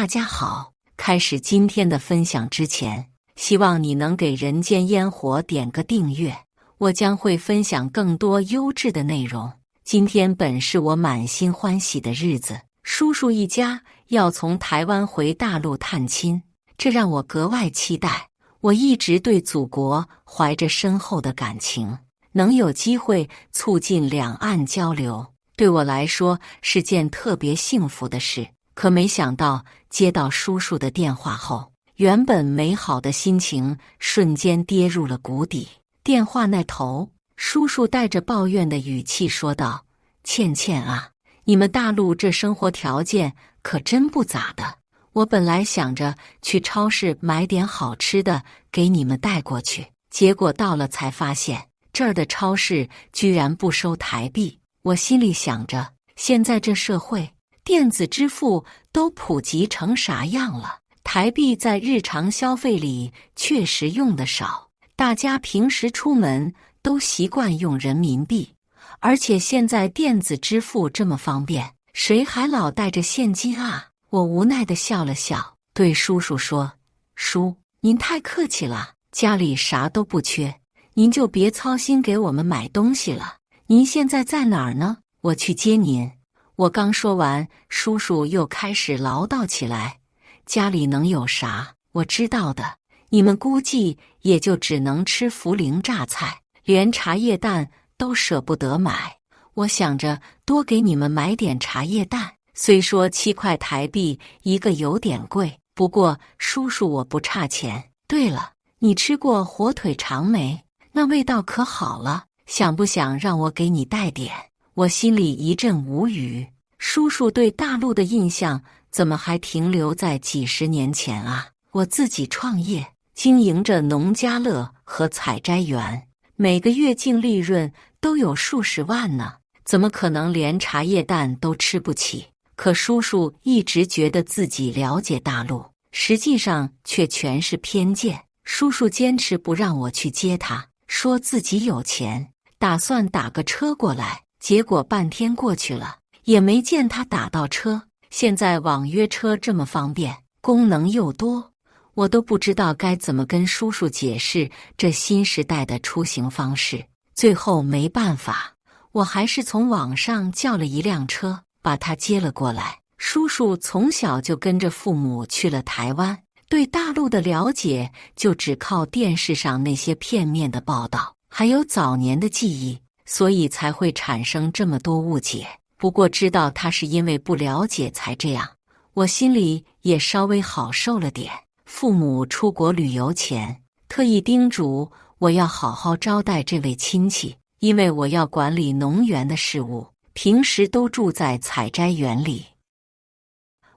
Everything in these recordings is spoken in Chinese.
大家好，开始今天的分享之前，希望你能给人间烟火点个订阅，我将会分享更多优质的内容。今天本是我满心欢喜的日子，叔叔一家要从台湾回大陆探亲，这让我格外期待。我一直对祖国怀着深厚的感情，能有机会促进两岸交流，对我来说是件特别幸福的事。可没想到接到叔叔的电话后，原本美好的心情瞬间跌入了谷底。电话那头，叔叔带着抱怨的语气说道：“倩倩啊，你们大陆这生活条件可真不咋的。我本来想着去超市买点好吃的给你们带过去，结果到了才发现这儿的超市居然不收台币。我心里想着，现在这社会，电子支付都普及成啥样了？台币在日常消费里确实用得少，大家平时出门都习惯用人民币，而且现在电子支付这么方便，谁还老带着现金啊？”我无奈地笑了笑，对叔叔说：“叔，您太客气了，家里啥都不缺，您就别操心给我们买东西了。您现在在哪儿呢？我去接您。”我刚说完，叔叔又开始唠叨起来：“家里能有啥？我知道的，你们估计也就只能吃涪陵榨菜，连茶叶蛋都舍不得买。我想着多给你们买点茶叶蛋，虽说7块台币一个有点贵，不过叔叔我不差钱。对了，你吃过火腿肠没？那味道可好了，想不想让我给你带点？”我心里一阵无语，叔叔对大陆的印象怎么还停留在几十年前啊？我自己创业，经营着农家乐和采摘园，每个月净利润都有数十万呢，怎么可能连茶叶蛋都吃不起？可叔叔一直觉得自己了解大陆，实际上却全是偏见。叔叔坚持不让我去接他，说自己有钱，打算打个车过来。结果半天过去了，也没见他打到车。现在网约车这么方便，功能又多，我都不知道该怎么跟叔叔解释这新时代的出行方式。最后没办法，我还是从网上叫了一辆车，把他接了过来。叔叔从小就跟着父母去了台湾，对大陆的了解就只靠电视上那些片面的报道，还有早年的记忆，所以才会产生这么多误解。不过知道他是因为不了解才这样，我心里也稍微好受了点。父母出国旅游前，特意叮嘱我要好好招待这位亲戚，因为我要管理农园的事务，平时都住在采摘园里。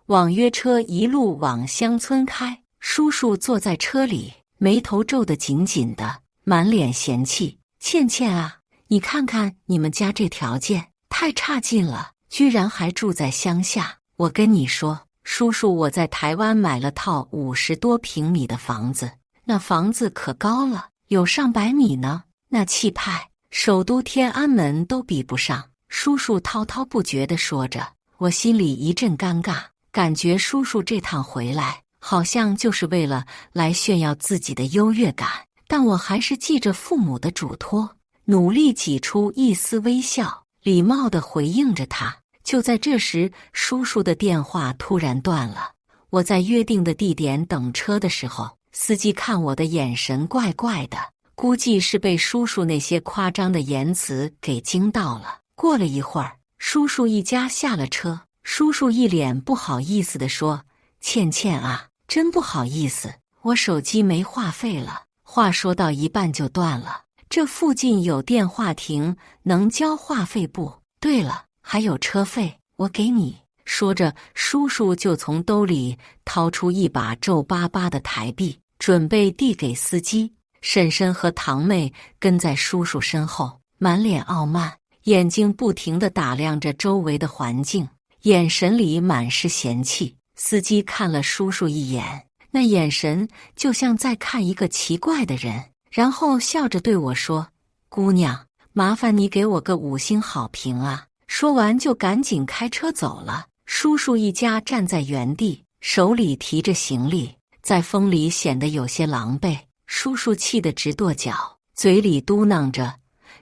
网约车一路往乡村开，叔叔坐在车里，眉头皱得紧紧的，满脸嫌弃：“倩倩啊，你看看你们家这条件太差劲了，居然还住在乡下。我跟你说，叔叔，我在台湾买了套50多平米的房子，那房子可高了，有上百米呢，那气派，首都天安门都比不上。”叔叔滔滔不绝地说着，我心里一阵尴尬，感觉叔叔这趟回来好像就是为了来炫耀自己的优越感，但我还是记着父母的嘱托，努力挤出一丝微笑，礼貌地回应着他。就在这时，叔叔的电话突然断了。我在约定的地点等车的时候，司机看我的眼神怪怪的，估计是被叔叔那些夸张的言辞给惊到了。过了一会儿，叔叔一家下了车，叔叔一脸不好意思地说：“倩倩啊，真不好意思，我手机没话费了。”话说到一半就断了。这附近有电话亭，能交话费不？对了，还有车费，我给你。说着，叔叔就从兜里掏出一把皱巴巴的台币，准备递给司机。婶婶和堂妹跟在叔叔身后，满脸傲慢，眼睛不停地打量着周围的环境，眼神里满是嫌弃。司机看了叔叔一眼，那眼神就像在看一个奇怪的人，然后笑着对我说：“姑娘，麻烦你给我个5星好评啊。”说完就赶紧开车走了。叔叔一家站在原地，手里提着行李，在风里显得有些狼狈。叔叔气得直跺脚，嘴里嘟囔着：“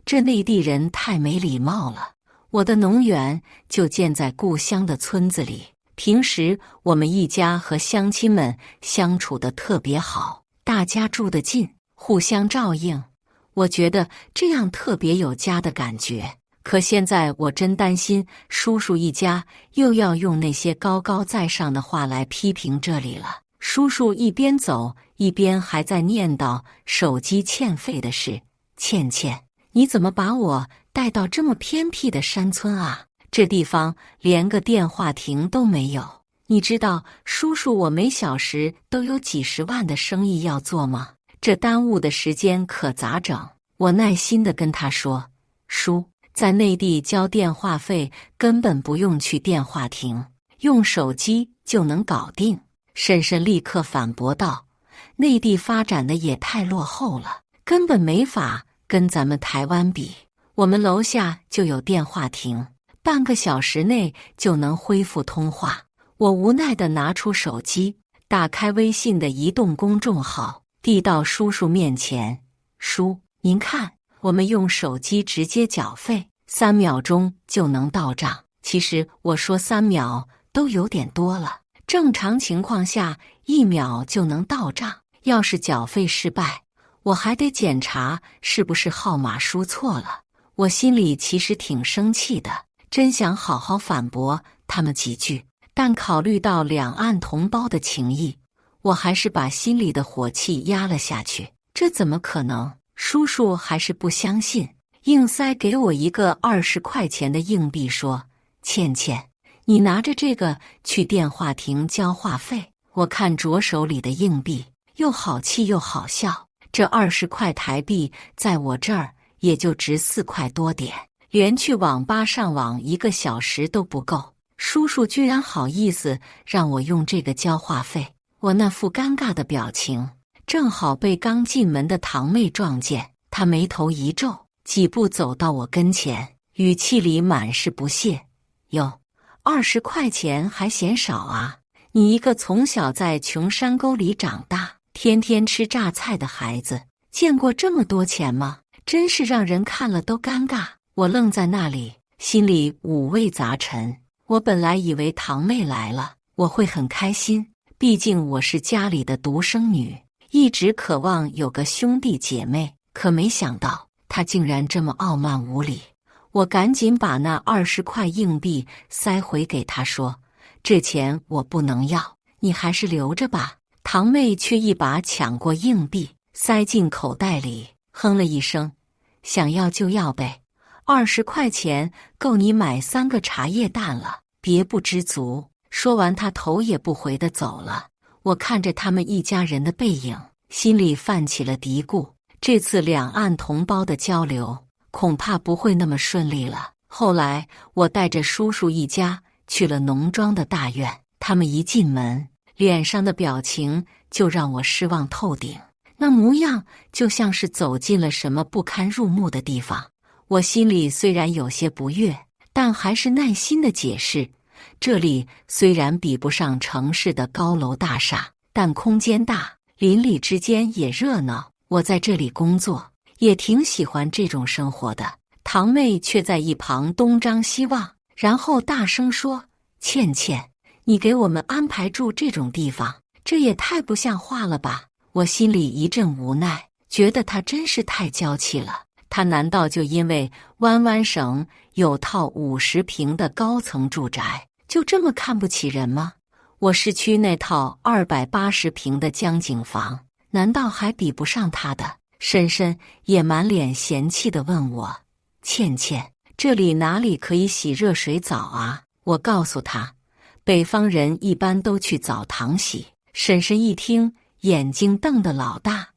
这内地人太没礼貌了。我的农园就建在故乡的村子里，平时我们一家和乡亲们相处得特别好，大家住得近，互相照应。我觉得这样特别有家的感觉。可现在我真担心叔叔一家又要用那些高高在上的话来批评这里了。”叔叔一边走一边还在念叨手机欠费的事。倩倩，你怎么把我带到这么偏僻的山村啊？这地方连个电话亭都没有。你知道叔叔我每小时都有几十万的生意要做吗？这耽误的时间可咋整？我耐心地跟他说：“叔，在内地交电话费根本不用去电话亭，用手机就能搞定。”婶婶立刻反驳道：“内地发展的也太落后了，根本没法跟咱们台湾比。我们楼下就有电话亭，半个小时内就能恢复通话。”我无奈地拿出手机，打开微信的移动公众号，递到叔叔面前：“叔，您看，我们用手机直接缴费，3秒钟就能到账。”其实我说3秒都有点多了。正常情况下1秒就能到账，要是缴费失败，我还得检查是不是号码输错了。我心里其实挺生气的，真想好好反驳他们几句，但考虑到两岸同胞的情谊，我还是把心里的火气压了下去。这怎么可能？叔叔还是不相信，硬塞给我一个20块钱的硬币，说：“倩倩，你拿着这个去电话亭交话费。”我看着手里的硬币，又好气又好笑。这20块台币在我这儿也就值4块多点，连去网吧上网1个小时都不够。叔叔居然好意思让我用这个交话费，我那副尴尬的表情，正好被刚进门的堂妹撞见。她眉头一皱，几步走到我跟前，语气里满是不屑：“哟，20块钱还嫌少啊？你一个从小在穷山沟里长大，天天吃榨菜的孩子，见过这么多钱吗？真是让人看了都尴尬。”我愣在那里，心里五味杂陈。我本来以为堂妹来了，我会很开心，毕竟我是家里的独生女，一直渴望有个兄弟姐妹。可没想到她竟然这么傲慢无礼。我赶紧把那20块硬币塞回给她，说：“这钱我不能要，你还是留着吧。”堂妹却一把抢过硬币，塞进口袋里，哼了一声：“想要就要呗，20块钱够你买3个茶叶蛋了，别不知足。”说完，她头也不回地走了。我看着他们一家人的背影，心里泛起了嘀咕：这次两岸同胞的交流恐怕不会那么顺利了。后来，我带着叔叔一家去了农庄的大院，他们一进门，脸上的表情就让我失望透顶，那模样就像是走进了什么不堪入目的地方。我心里虽然有些不悦，但还是耐心地解释：这里虽然比不上城市的高楼大厦，但空间大，邻里之间也热闹。我在这里工作，也挺喜欢这种生活的。堂妹却在一旁东张西望，然后大声说：“倩倩，你给我们安排住这种地方，这也太不像话了吧！”我心里一阵无奈，觉得她真是太娇气了。她难道就因为湾湾省有套50平的高层住宅，就这么看不起人吗？我市区那套280平的江景房，难道还比不上她的？婶婶也满脸嫌弃地问我：“倩倩，这里哪里可以洗热水澡啊？”我告诉她，北方人一般都去澡堂洗。婶婶一听，眼睛瞪得老大：“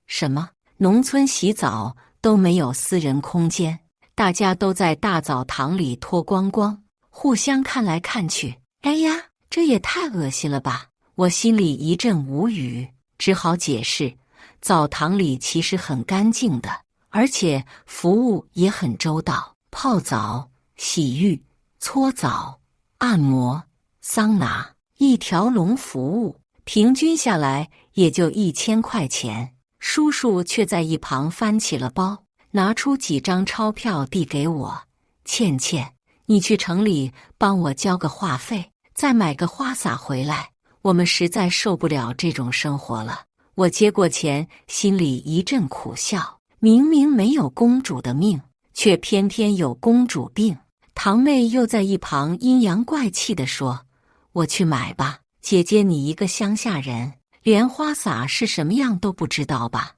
什么？农村洗澡都没有私人空间，大家都在大澡堂里脱光光，互相看来看去。哎呀，这也太恶心了吧！”我心里一阵无语，只好解释，澡堂里其实很干净的，而且服务也很周到，泡澡、洗浴、搓澡、按摩、桑拿，一条龙服务，平均下来也就1000块钱。叔叔却在一旁翻起了包，拿出几张钞票递给我。倩倩，你去城里帮我交个话费，再买个花洒回来，我们实在受不了这种生活了。我接过钱，心里一阵苦笑，明明没有公主的命，却偏偏有公主病。堂妹又在一旁阴阳怪气地说，我去买吧，姐姐你一个乡下人，连花洒是什么样都不知道吧？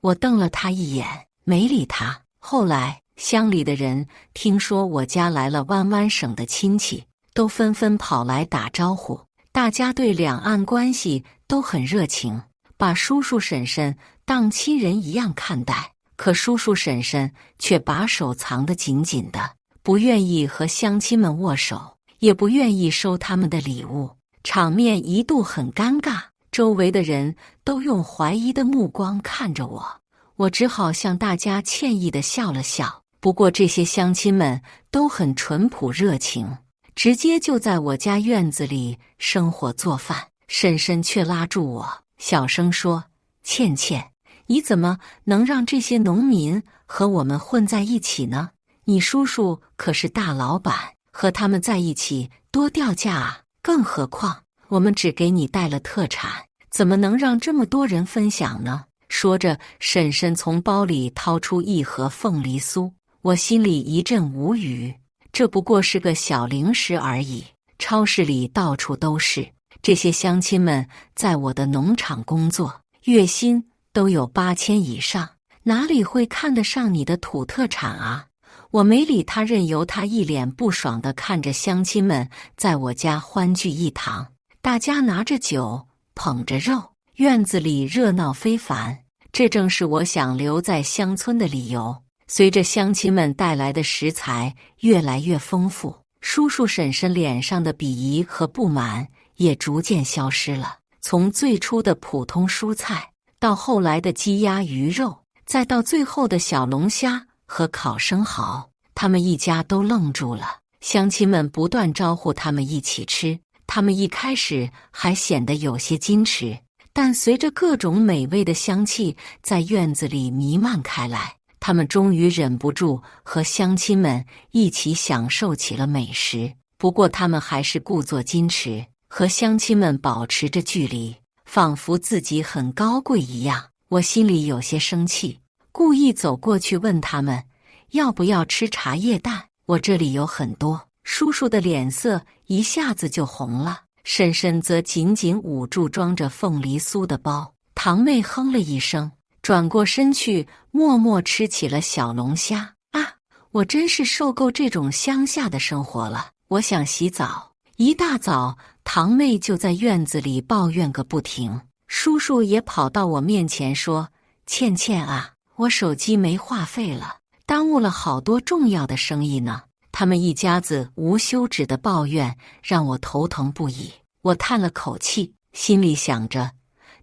我瞪了她一眼，没理她。后来乡里的人听说我家来了湾湾省的亲戚，都纷纷跑来打招呼，大家对两岸关系都很热情，把叔叔婶婶当亲人一样看待。可叔叔婶婶却把手藏得紧紧的，不愿意和乡亲们握手，也不愿意收他们的礼物，场面一度很尴尬。周围的人都用怀疑的目光看着我，我只好向大家歉意地笑了笑。不过这些乡亲们都很淳朴热情，直接就在我家院子里生火做饭。婶婶却拉住我，小声说，倩倩，你怎么能让这些农民和我们混在一起呢？你叔叔可是大老板，和他们在一起多掉价啊！更何况我们只给你带了特产，怎么能让这么多人分享呢？说着，婶婶从包里掏出一盒凤梨酥，我心里一阵无语。这不过是个小零食而已，超市里到处都是。这些乡亲们在我的农场工作，月薪都有8000以上，哪里会看得上你的土特产啊？我没理他，任由他一脸不爽地看着乡亲们在我家欢聚一堂，大家拿着酒，捧着肉，院子里热闹非凡。这正是我想留在乡村的理由。随着乡亲们带来的食材越来越丰富，叔叔婶婶脸上的鄙夷和不满也逐渐消失了。从最初的普通蔬菜，到后来的鸡鸭鱼肉，再到最后的小龙虾和烤生蚝，他们一家都愣住了。乡亲们不断招呼他们一起吃，他们一开始还显得有些矜持，但随着各种美味的香气在院子里弥漫开来，他们终于忍不住和乡亲们一起享受起了美食。不过他们还是故作矜持，和乡亲们保持着距离，仿佛自己很高贵一样。我心里有些生气，故意走过去问他们要不要吃茶叶蛋，我这里有很多。叔叔的脸色一下子就红了，婶婶则紧紧捂住装着凤梨酥的包。堂妹哼了一声，转过身去默默吃起了小龙虾。啊，我真是受够这种乡下的生活了，我想洗澡。一大早，堂妹就在院子里抱怨个不停，叔叔也跑到我面前说，倩倩啊，我手机没话费了，耽误了好多重要的生意呢。他们一家子无休止的抱怨让我头疼不已。我叹了口气，心里想着，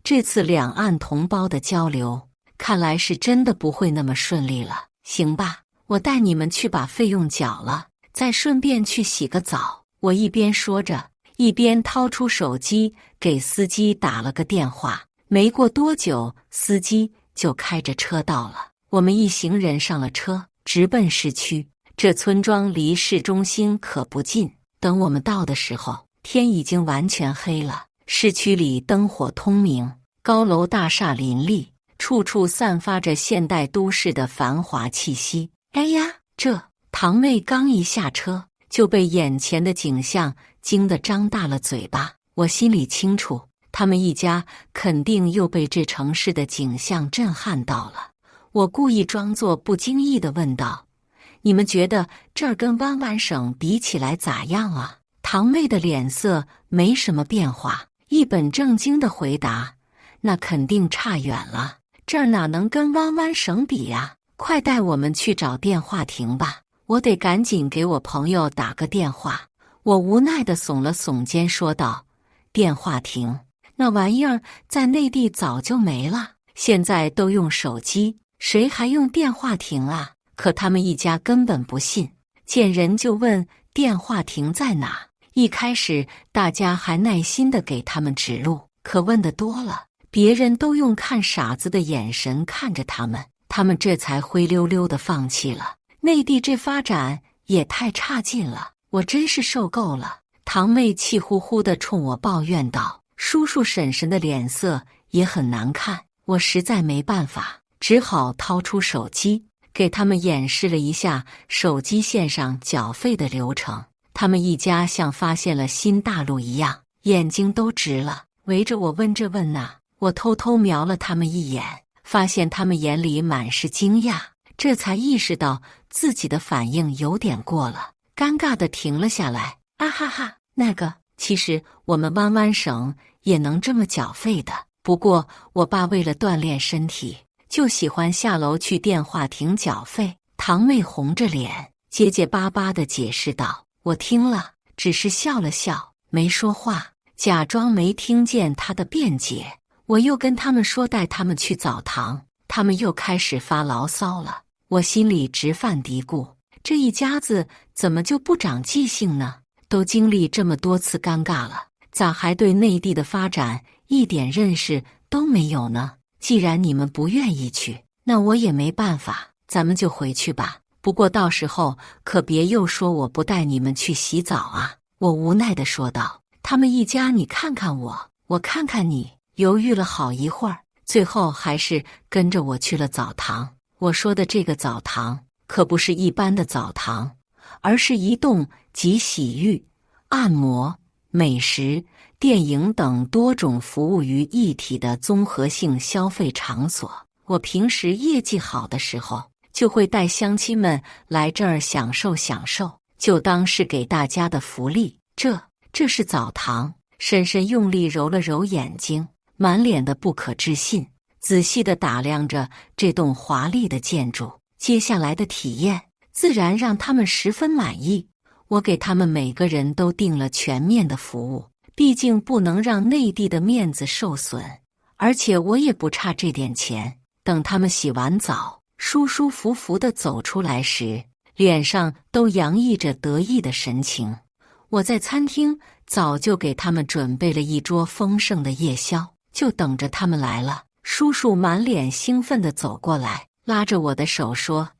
这次两岸同胞的交流看来是真的不会那么顺利了。行吧，我带你们去把费用缴了，再顺便去洗个澡。我一边说着，一边掏出手机给司机打了个电话。没过多久，司机就开着车到了。我们一行人上了车，直奔市区。这村庄离市中心可不近，等我们到的时候，天已经完全黑了。市区里灯火通明，高楼大厦林立，处处散发着现代都市的繁华气息。哎呀，堂妹刚一下车，就被眼前的景象惊得张大了嘴巴。我心里清楚，他们一家肯定又被这城市的景象震撼到了。我故意装作不经意地问道，你们觉得这儿跟湾湾省比起来咋样啊？堂妹的脸色没什么变化，一本正经地回答，那肯定差远了，这儿哪能跟湾湾省比呀？快带我们去找电话亭吧，我得赶紧给我朋友打个电话。我无奈地耸了耸肩说道，电话亭那玩意儿在内地早就没了，现在都用手机，谁还用电话亭啊？可他们一家根本不信，见人就问电话亭在哪。一开始大家还耐心地给他们指路，可问得多了，别人都用看傻子的眼神看着他们，他们这才灰溜溜地放弃了。内地这发展也太差劲了，我真是受够了。堂妹气呼呼地冲我抱怨道，叔叔婶婶的脸色也很难看。我实在没办法，只好掏出手机给他们演示了一下手机线上缴费的流程。他们一家像发现了新大陆一样，眼睛都直了，围着我问这问那。我偷偷瞄了他们一眼，发现他们眼里满是惊讶，这才意识到自己的反应有点过了，尴尬地停了下来。啊哈哈，其实我们湾湾省也能这么缴费的，不过我爸为了锻炼身体，就喜欢下楼去电话亭缴费。堂妹红着脸，结结巴巴地解释道。我听了，只是笑了笑，没说话，假装没听见她的辩解。我又跟他们说带他们去澡堂，他们又开始发牢骚了。我心里直犯嘀咕，这一家子怎么就不长记性呢？都经历这么多次尴尬了，咋还对内地的发展一点认识都没有呢？既然你们不愿意去，那我也没办法，咱们就回去吧。不过到时候可别又说我不带你们去洗澡啊！我无奈地说道。他们一家你看看我，我看看你，犹豫了好一会儿，最后还是跟着我去了澡堂。我说的这个澡堂可不是一般的澡堂，而是一栋集洗浴、按摩、美食、电影等多种服务于一体的综合性消费场所。我平时业绩好的时候，就会带乡亲们来这儿享受享受，就当是给大家的福利。这是澡堂。婶婶用力揉了揉眼睛，满脸的不可置信，仔细地打量着这栋华丽的建筑。接下来的体验自然让他们十分满意。我给他们每个人都订了全面的服务，毕竟不能让内地的面子受损，而且我也不差这点钱。等他们洗完澡，舒舒服服地走出来时，脸上都洋溢着得意的神情。我在餐厅早就给他们准备了一桌丰盛的夜宵，就等着他们来了。叔叔满脸兴奋地走过来，拉着我的手说：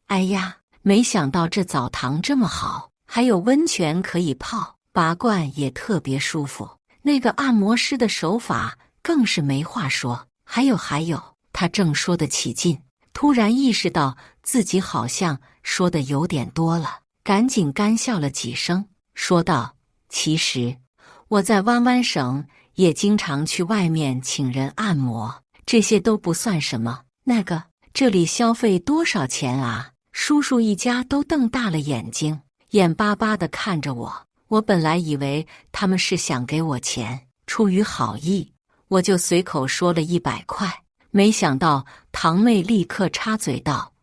哎呀，没想到这澡堂这么好，还有温泉可以泡，拔罐也特别舒服，那个按摩师的手法更是没话说。还有，他正说得起劲，突然意识到自己好像说的有点多了，赶紧干笑了几声，说道：其实我在湾湾省也经常去外面请人按摩，这些都不算什么。这里消费多少钱啊？叔叔一家都瞪大了眼睛，眼巴巴地看着我。我本来以为他们是想给我钱，出于好意，我就随口说了100块。没想到堂妹立刻插嘴道：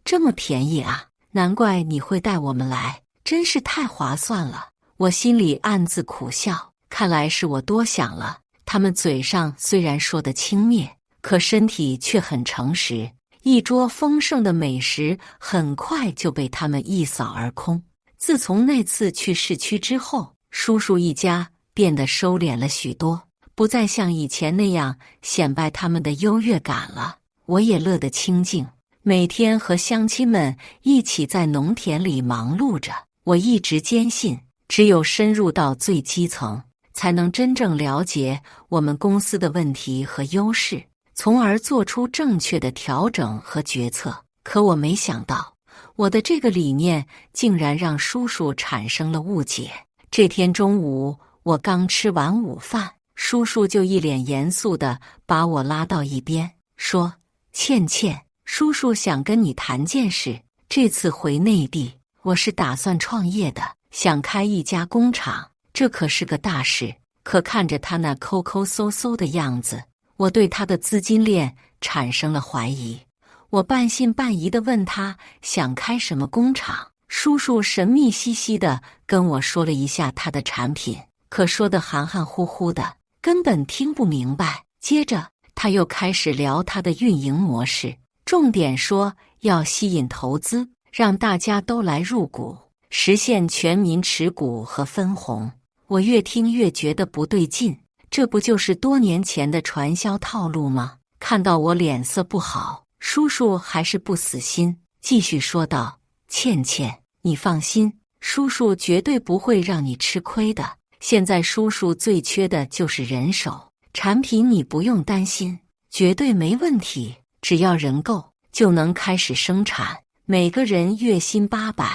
这么便宜啊，难怪你会带我们来，真是太划算了。我心里暗自苦笑，看来是我多想了。他们嘴上虽然说得轻蔑，可身体却很诚实。一桌丰盛的美食很快就被他们一扫而空。自从那次去市区之后，叔叔一家变得收敛了许多，不再像以前那样显摆他们的优越感了。我也乐得清静，每天和乡亲们一起在农田里忙碌着。我一直坚信，只有深入到最基层，才能真正了解我们公司的问题和优势，从而做出正确的调整和决策。可我没想到，我的这个理念竟然让叔叔产生了误解。这天中午，我刚吃完午饭，叔叔就一脸严肃地把我拉到一边，说：倩倩，叔叔想跟你谈件事。这次回内地，我是打算创业的，想开一家工厂，这可是个大事。可看着他那抠抠搜搜的样子，我对他的资金链产生了怀疑。我半信半疑地问他想开什么工厂，叔叔神秘兮兮地跟我说了一下他的产品，可说得含含糊糊的，根本听不明白。接着他又开始聊他的运营模式，重点说要吸引投资，让大家都来入股，实现全民持股和分红。我越听越觉得不对劲，这不就是多年前的传销套路吗？看到我脸色不好，叔叔还是不死心，继续说道：“倩倩，你放心，叔叔绝对不会让你吃亏的。现在叔叔最缺的就是人手，产品你不用担心，绝对没问题。只要人够，就能开始生产，每个人月薪800。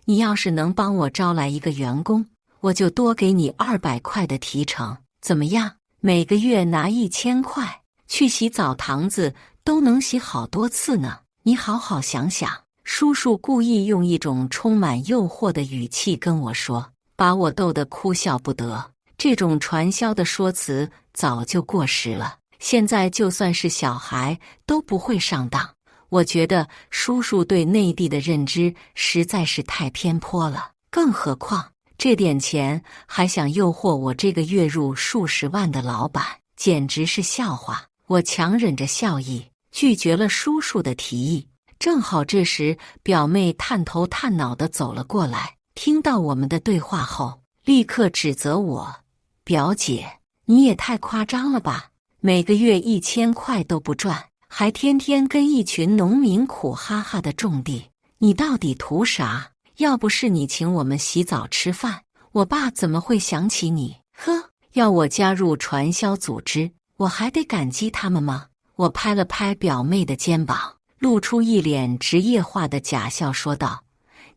你要是能帮我招来一个员工，我就多给你200块的提成，怎么样？每个月拿1000块，去洗澡堂子都能洗好多次呢。你好好想想。”叔叔故意用一种充满诱惑的语气跟我说，把我逗得哭笑不得。这种传销的说辞早就过时了，现在就算是小孩都不会上当。我觉得叔叔对内地的认知实在是太偏颇了，更何况这点钱还想诱惑我这个月入数十万的老板，简直是笑话。我强忍着笑意，拒绝了叔叔的提议。正好这时，表妹探头探脑地走了过来，听到我们的对话后，立刻指责我：“表姐，你也太夸张了吧！每个月1000块都不赚，还天天跟一群农民苦哈哈的种地，你到底图啥？要不是你请我们洗澡吃饭，我爸怎么会想起你？呵，要我加入传销组织，我还得感激他们吗？”我拍了拍表妹的肩膀，露出一脸职业化的假笑，说道：“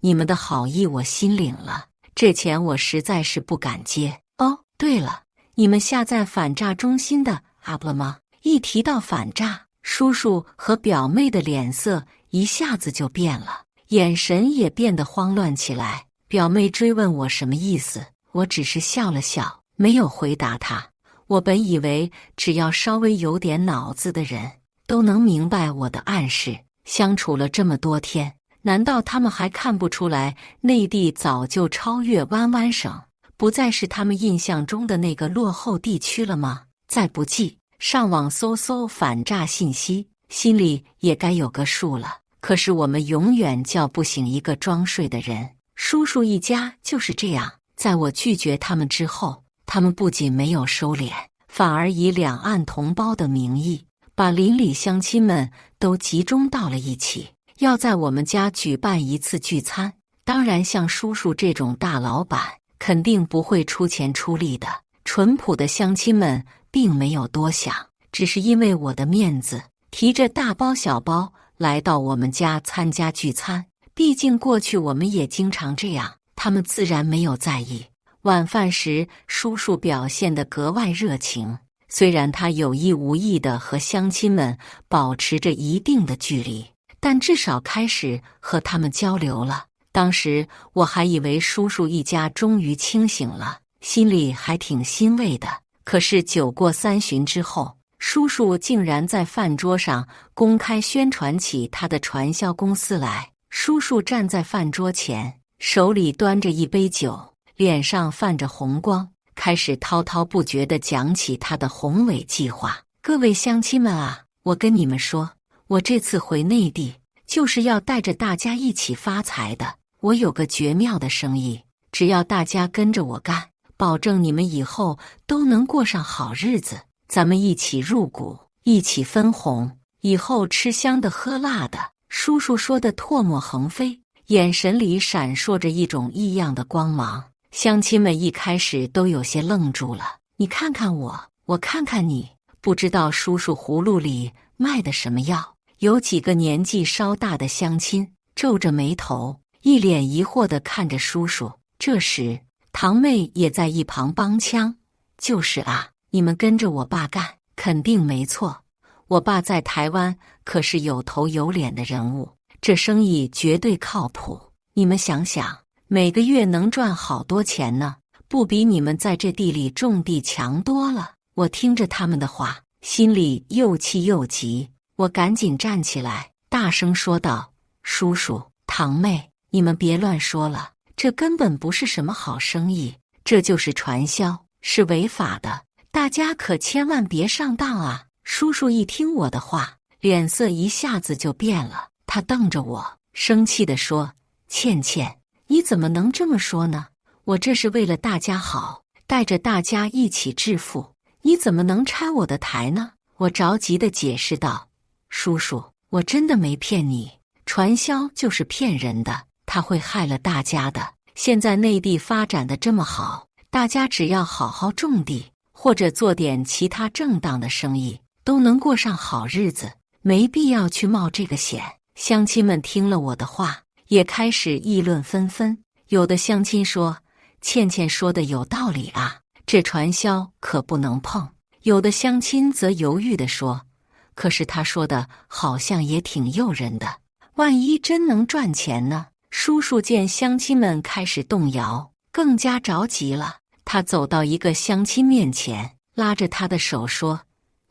你们的好意我心领了，这钱我实在是不敢接。哦，对了，你们下在反诈中心的 app 了吗？”一提到反诈，叔叔和表妹的脸色一下子就变了，眼神也变得慌乱起来。表妹追问我什么意思，我只是笑了笑，没有回答她。我本以为只要稍微有点脑子的人都能明白我的暗示，相处了这么多天，难道他们还看不出来内地早就超越湾湾省，不再是他们印象中的那个落后地区了吗？再不济，上网搜搜反诈信息，心里也该有个数了。可是我们永远叫不醒一个装睡的人，叔叔一家就是这样。在我拒绝他们之后，他们不仅没有收敛，反而以两岸同胞的名义，把邻里乡亲们都集中到了一起，要在我们家举办一次聚餐。当然，像叔叔这种大老板，肯定不会出钱出力的。淳朴的乡亲们并没有多想，只是因为我的面子，提着大包小包来到我们家参加聚餐。毕竟过去我们也经常这样，他们自然没有在意。晚饭时，叔叔表现得格外热情，虽然他有意无意地和乡亲们保持着一定的距离，但至少开始和他们交流了。当时我还以为叔叔一家终于清醒了，心里还挺欣慰的。可是酒过三巡之后，叔叔竟然在饭桌上公开宣传起他的传销公司来。叔叔站在饭桌前，手里端着一杯酒，脸上泛着红光，开始滔滔不绝地讲起他的宏伟计划。各位乡亲们啊，我跟你们说，我这次回内地就是要带着大家一起发财的。我有个绝妙的生意，只要大家跟着我干，保证你们以后都能过上好日子。咱们一起入股，一起分红，以后吃香的喝辣的。叔叔说的唾沫横飞，眼神里闪烁着一种异样的光芒。乡亲们一开始都有些愣住了，你看看我，我看看你，不知道叔叔葫芦里卖的什么药。有几个年纪稍大的乡亲皱着眉头，一脸疑惑地看着叔叔。这时堂妹也在一旁帮腔：“就是啊，你们跟着我爸干，肯定没错。我爸在台湾可是有头有脸的人物，这生意绝对靠谱。你们想想，每个月能赚好多钱呢，不比你们在这地里种地强多了。”我听着他们的话，心里又气又急。我赶紧站起来，大声说道：“叔叔，堂妹，你们别乱说了，这根本不是什么好生意，这就是传销，是违法的，大家可千万别上当啊！”叔叔一听我的话，脸色一下子就变了，他瞪着我，生气地说：“倩倩，你怎么能这么说呢？我这是为了大家好，带着大家一起致富，你怎么能拆我的台呢？我着急地解释道：叔叔，我真的没骗你，传销就是骗人的，它会害了大家的。现在内地发展的这么好，大家只要好好种地，或者做点其他正当的生意，都能过上好日子，没必要去冒这个险。乡亲们听了我的话，也开始议论纷纷。有的乡亲说：倩倩说的有道理啊，这传销可不能碰。有的乡亲则犹豫地说：可是他说的好像也挺诱人的，万一真能赚钱呢？叔叔见乡亲们开始动摇，更加着急了。他走到一个乡亲面前，拉着他的手说：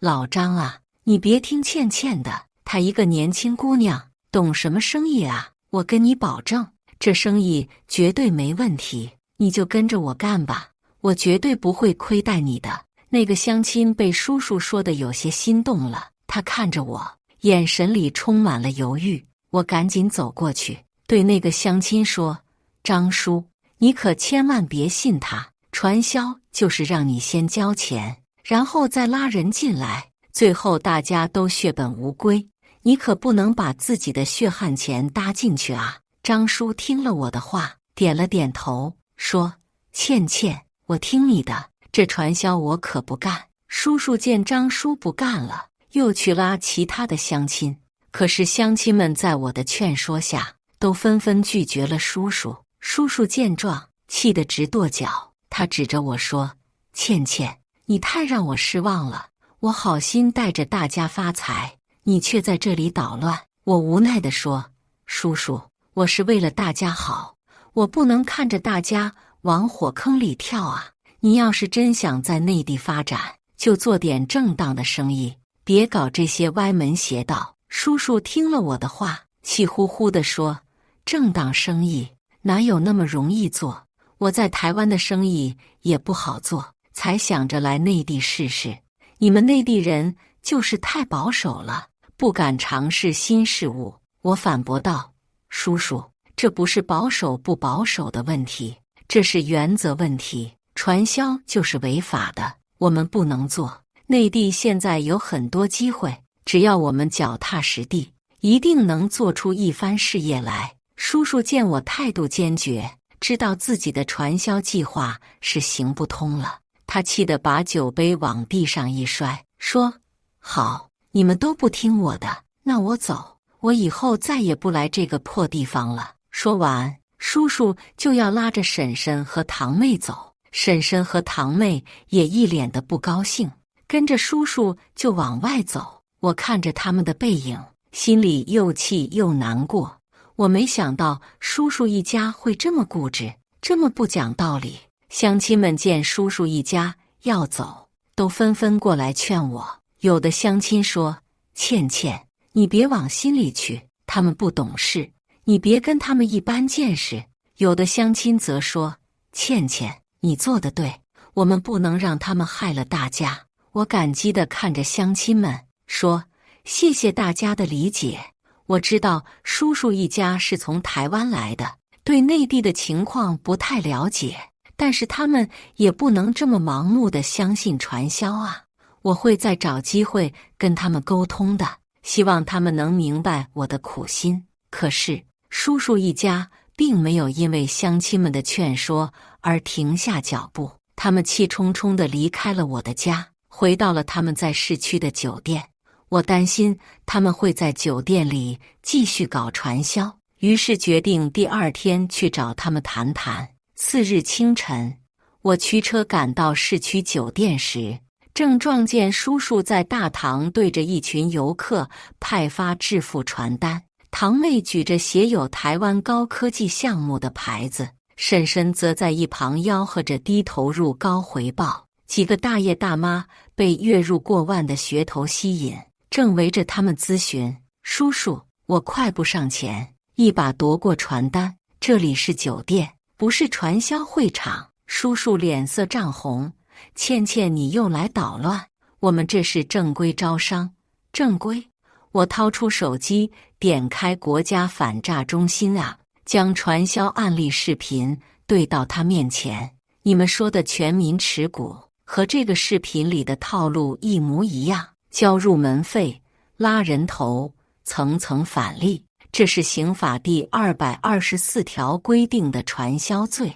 老张啊，你别听倩倩的，她一个年轻姑娘，懂什么生意啊？我跟你保证，这生意绝对没问题，你就跟着我干吧，我绝对不会亏待你的。那个乡亲被叔叔说的有些心动了，他看着我，眼神里充满了犹豫。我赶紧走过去，对那个乡亲说：张叔，你可千万别信他，传销就是让你先交钱，然后再拉人进来，最后大家都血本无归，你可不能把自己的血汗钱搭进去啊。张叔听了我的话，点了点头，说：倩倩，我听你的，这传销我可不干。叔叔见张叔不干了，又去拉其他的乡亲，可是乡亲们在我的劝说下，都纷纷拒绝了叔叔。叔叔见状，气得直跺脚，他指着我说：倩倩，你太让我失望了，我好心带着大家发财，你却在这里捣乱。我无奈地说：叔叔，我是为了大家好，我不能看着大家往火坑里跳啊！你要是真想在内地发展，就做点正当的生意，别搞这些歪门邪道。叔叔听了我的话，气呼呼地说：正当生意哪有那么容易做？我在台湾的生意也不好做，才想着来内地试试。你们内地人就是太保守了，不敢尝试新事物。我反驳道：叔叔，这不是保守不保守的问题，这是原则问题。传销就是违法的，我们不能做。内地现在有很多机会，只要我们脚踏实地，一定能做出一番事业来。叔叔见我态度坚决，知道自己的传销计划是行不通了，他气得把酒杯往地上一摔，说：好，你们都不听我的，那我走，我以后再也不来这个破地方了。说完，叔叔就要拉着婶婶和堂妹走，婶婶和堂妹也一脸的不高兴，跟着叔叔就往外走。我看着他们的背影，心里又气又难过。我没想到叔叔一家会这么固执，这么不讲道理。乡亲们见叔叔一家要走，都纷纷过来劝我。有的乡亲说：倩倩，你别往心里去，他们不懂事，你别跟他们一般见识。有的乡亲则说：倩倩，你做得对，我们不能让他们害了大家。我感激地看着乡亲们，说：谢谢大家的理解。我知道叔叔一家是从台湾来的，对内地的情况不太了解，但是他们也不能这么盲目地相信传销啊。我会再找机会跟他们沟通的，希望他们能明白我的苦心。可是叔叔一家并没有因为乡亲们的劝说而停下脚步，他们气冲冲地离开了我的家，回到了他们在市区的酒店。我担心他们会在酒店里继续搞传销，于是决定第二天去找他们谈谈。次日清晨，我驱车赶到市区酒店时，正撞见叔叔在大堂对着一群游客派发致富传单，堂妹举着写有台湾高科技项目的牌子，婶婶则在一旁吆喝着低投入高回报。几个大爷大妈被月入过万的噱头吸引，正围着他们咨询。叔叔，我快步上前，一把夺过传单，这里是酒店，不是传销会场。叔叔脸色涨红，倩倩，你又来捣乱，我们这是正规招商。正规？我掏出手机，点开国家反诈中心啊，将传销案例视频对到他面前。你们说的全民持股和这个视频里的套路一模一样，交入门费、拉人头、层层返利，这是刑法第224条规定的传销罪。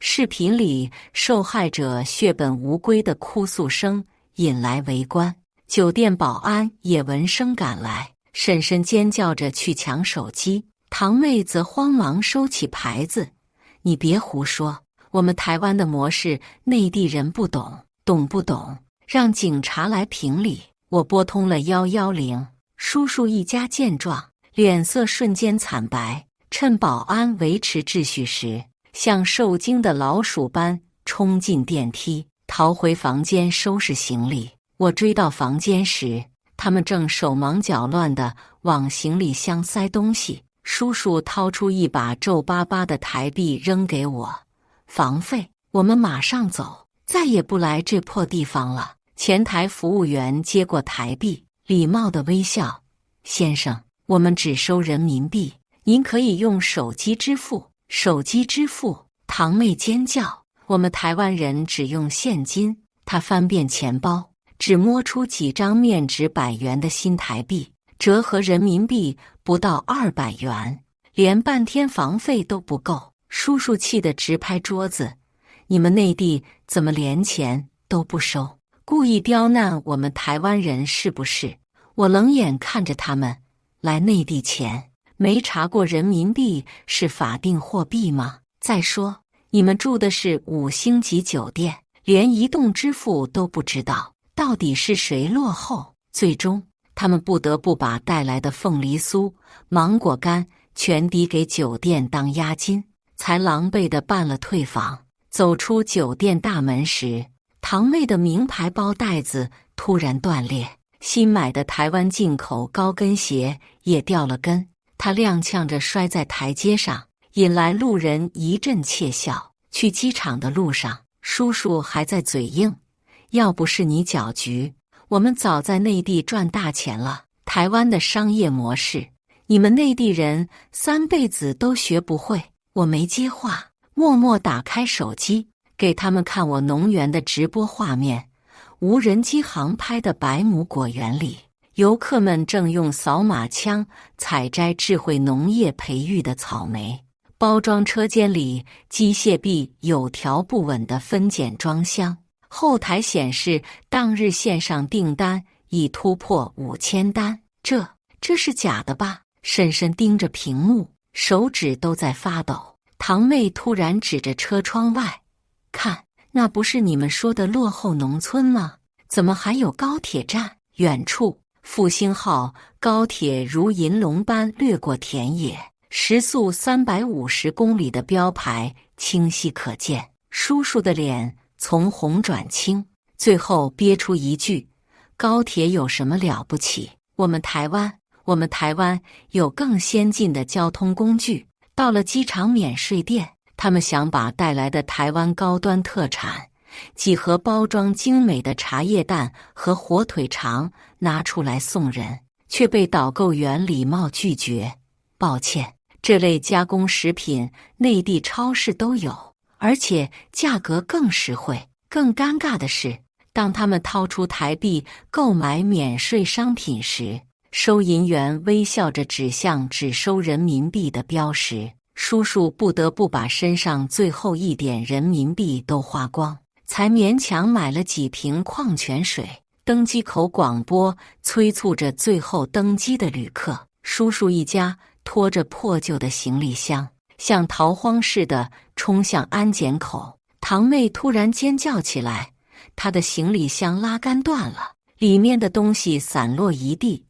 视频里受害者血本无归的哭诉声引来围观，酒店保安也闻声赶来，婶婶尖叫着去抢手机，堂妹则慌忙收起牌子：“你别胡说，我们台湾的模式内地人不懂，懂不懂？让警察来评理。”我拨通了110，叔叔一家见状，脸色瞬间惨白，趁保安维持秩序时，像受惊的老鼠般冲进电梯，逃回房间收拾行李。我追到房间时，他们正手忙脚乱地往行李箱塞东西。叔叔掏出一把皱巴巴的台币扔给我：“房费，我们马上走，再也不来这破地方了。”前台服务员接过台币，礼貌地微笑：“先生，我们只收人民币，您可以用手机支付。”手机支付！堂妹尖叫：“我们台湾人只用现金。”她翻遍钱包，只摸出几张面值100元的新台币，折合人民币不到200元，连半天房费都不够。叔叔气得直拍桌子：“你们内地怎么连钱都不收？故意刁难我们台湾人是不是？”我冷眼看着他们，来内地钱，没查过人民币是法定货币吗？再说，你们住的是5星级酒店，连移动支付都不知道，到底是谁落后？最终，他们不得不把带来的凤梨酥、芒果干全抵给酒店当押金，才狼狈地办了退房。走出酒店大门时，堂妹的名牌包带子突然断裂，新买的台湾进口高跟鞋也掉了跟。她踉跄着摔在台阶上，引来路人一阵窃笑。去机场的路上，叔叔还在嘴硬：“要不是你搅局，我们早在内地赚大钱了。台湾的商业模式，你们内地人3辈子都学不会。”我没接话，默默打开手机，给他们看我农园的直播画面。无人机航拍的百亩果园里，游客们正用扫码枪采摘智慧农业培育的草莓。包装车间里，机械臂有条不紊地分拣装箱。后台显示，当日线上订单已突破5000单。这是假的吧？婶婶盯着屏幕，手指都在发抖。堂妹突然指着车窗外：“看，那不是你们说的落后农村吗？怎么还有高铁站？”远处，复兴号高铁如银龙般掠过田野，时速350公里的标牌清晰可见。叔叔的脸从红转青，最后憋出一句：“高铁有什么了不起？我们台湾有更先进的交通工具。”到了机场免税店，他们想把带来的台湾高端特产几盒包装精美的茶叶蛋和火腿肠拿出来送人，却被导购员礼貌拒绝：“抱歉，这类加工食品内地超市都有，而且价格更实惠。”更尴尬的是，当他们掏出台币购买免税商品时，收银员微笑着指向只收人民币的标识。叔叔不得不把身上最后一点人民币都花光，才勉强买了几瓶矿泉水。登机口广播催促着最后登机的旅客。叔叔一家拖着破旧的行李箱，像逃荒似的冲向安检口。堂妹突然尖叫起来，她的行李箱拉杆断了，里面的东西散落一地，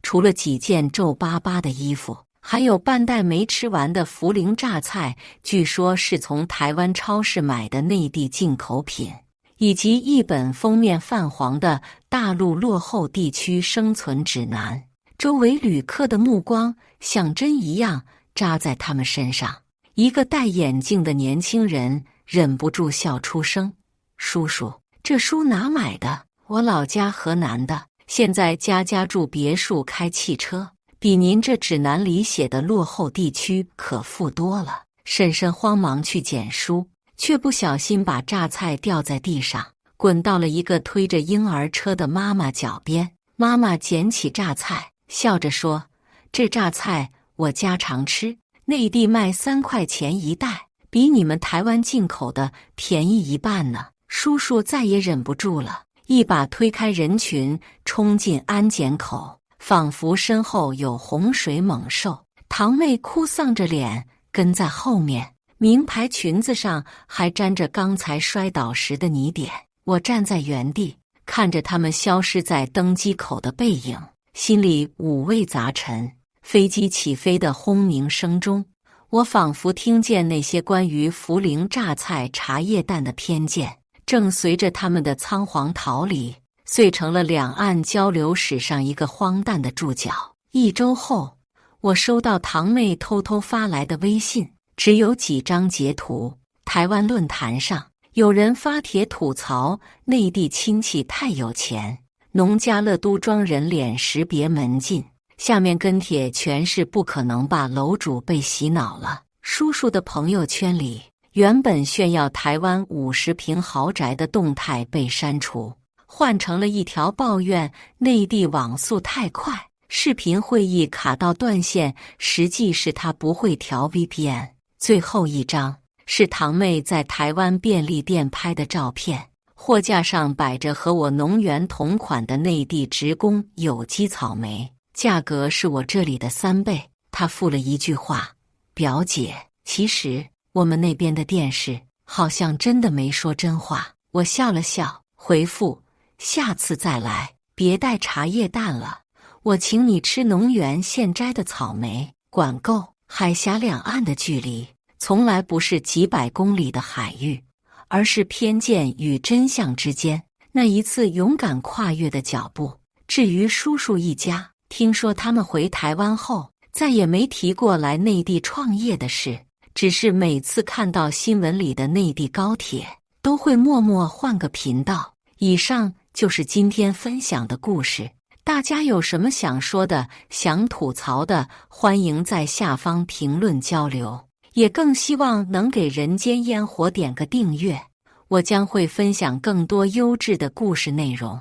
除了几件皱巴巴的衣服，还有半袋没吃完的涪陵榨菜，据说是从台湾超市买的内地进口品，以及一本封面泛黄的大陆落后地区生存指南。周围旅客的目光像针一样扎在他们身上。一个戴眼镜的年轻人忍不住笑出声：“叔叔，这书哪买的？我老家河南的，现在家家住别墅开汽车，比您这指南里写的落后地区可富多了。”婶婶慌忙去捡书，却不小心把榨菜掉在地上，滚到了一个推着婴儿车的妈妈脚边。妈妈捡起榨菜，笑着说：“这榨菜我家常吃，内地卖3块钱一袋，比你们台湾进口的便宜1半呢。”叔叔再也忍不住了，一把推开人群，冲进安检口，仿佛身后有洪水猛兽。堂妹哭丧着脸跟在后面，名牌裙子上还沾着刚才摔倒时的泥点。我站在原地，看着他们消失在登机口的背影，心里五味杂陈。飞机起飞的轰鸣声中，我仿佛听见那些关于涪陵榨菜茶叶蛋的偏见，正随着他们的仓皇逃离，遂成了两岸交流史上一个荒诞的注脚。1周后，我收到堂妹偷偷发来的微信，只有几张截图。台湾论坛上有人发帖吐槽内地亲戚太有钱，农家乐都装人脸识别门禁，下面跟帖全是不可能吧，楼主被洗脑了。叔叔的朋友圈里原本炫耀台湾50平豪宅的动态被删除，换成了一条抱怨内地网速太快，视频会议卡到断线，实际是他不会调 VPN。最后一张是堂妹在台湾便利店拍的照片，货架上摆着和我农园同款的内地直供有机草莓，价格是我这里的3倍。她附了一句话：“表姐，其实我们那边的电视好像真的没说真话。”我笑了笑，回复：“下次再来，别带茶叶蛋了，我请你吃农园现摘的草莓。”管够，海峡两岸的距离从来不是几百公里的海域，而是偏见与真相之间那一次勇敢跨越的脚步。至于叔叔一家，听说他们回台湾后再也没提过来内地创业的事，只是每次看到新闻里的内地高铁，都会默默换个频道。以上就是今天分享的故事，大家有什么想说的、想吐槽的，欢迎在下方评论交流，也更希望能给人间烟火点个订阅，我将会分享更多优质的故事内容。